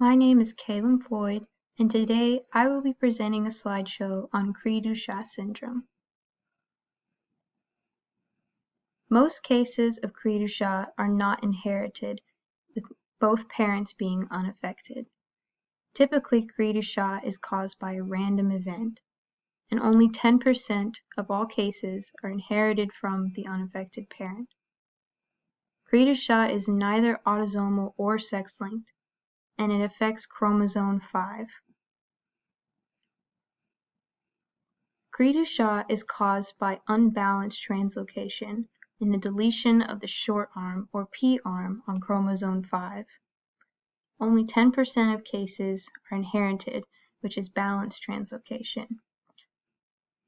My name is Kaylin Floyd, and today I will be presenting a slideshow on Cri du Chat syndrome. Most cases of Cri du Chat are not inherited, with both parents being unaffected. Typically, Cri du Chat is caused by a random event, and only 10% of all cases are inherited from the unaffected parent. Cri du Chat is neither autosomal or sex-linked, and it affects chromosome 5. Cri du Chat is caused by unbalanced translocation in the deletion of the short arm or P arm on chromosome 5. Only 10% of cases are inherited, which is balanced translocation.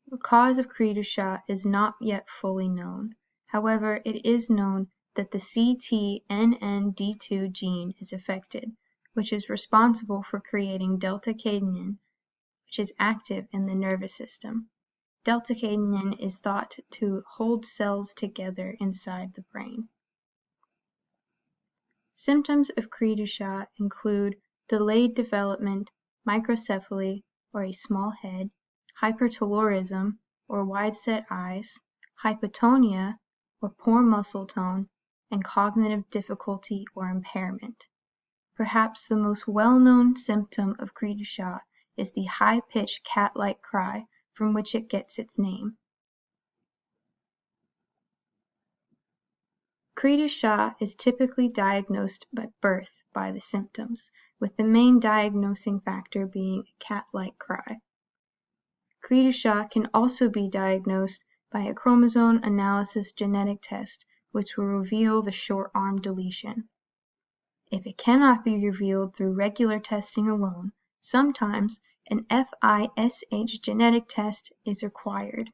The cause of Cri du Chat is not yet fully known. However, it is known that the CTNND2 gene is affected, which is responsible for creating delta-catenin, which is active in the nervous system. Delta-catenin is thought to hold cells together inside the brain. Symptoms of Cri du Chat include delayed development, microcephaly, or a small head, hypertelorism, or wide-set eyes, hypotonia, or poor muscle tone, and cognitive difficulty or impairment. Perhaps the most well-known symptom of Cri du Chat is the high-pitched cat-like cry, from which it gets its name. Cri du Chat is typically diagnosed at birth by the symptoms, with the main diagnosing factor being a cat-like cry. Cri du Chat can also be diagnosed by a chromosome analysis genetic test, which will reveal the short arm deletion. If it cannot be revealed through regular testing alone, sometimes an FISH genetic test is required.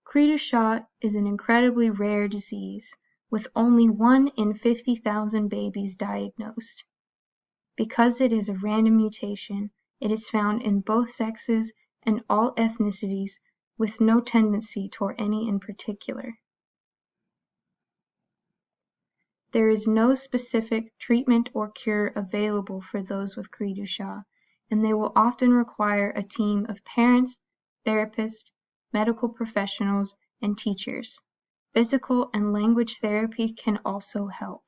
Cri du Chat is an incredibly rare disease, with only 1 in 50,000 babies diagnosed. Because it is a random mutation, it is found in both sexes and all ethnicities, with no tendency toward any in particular. There is no specific treatment or cure available for those with Cri du Chat, and they will often require a team of parents, therapists, medical professionals, and teachers. Physical and language therapy can also help.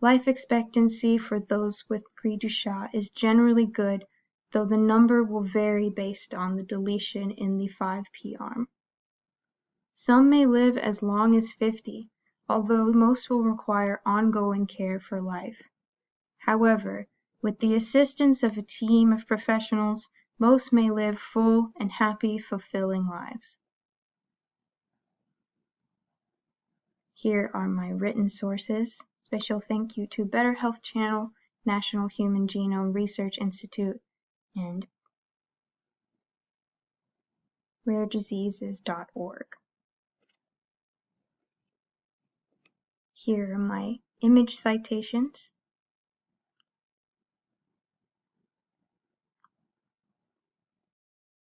Life expectancy for those with Cri du Chat is generally good, though the number will vary based on the deletion in the 5P arm. Some may live as long as 50, although most will require ongoing care for life. However, with the assistance of a team of professionals, most may live full and happy, fulfilling lives. Here are my written sources. Special thank you to Better Health Channel, National Human Genome Research Institute, and rarediseases.org. Here are my image citations.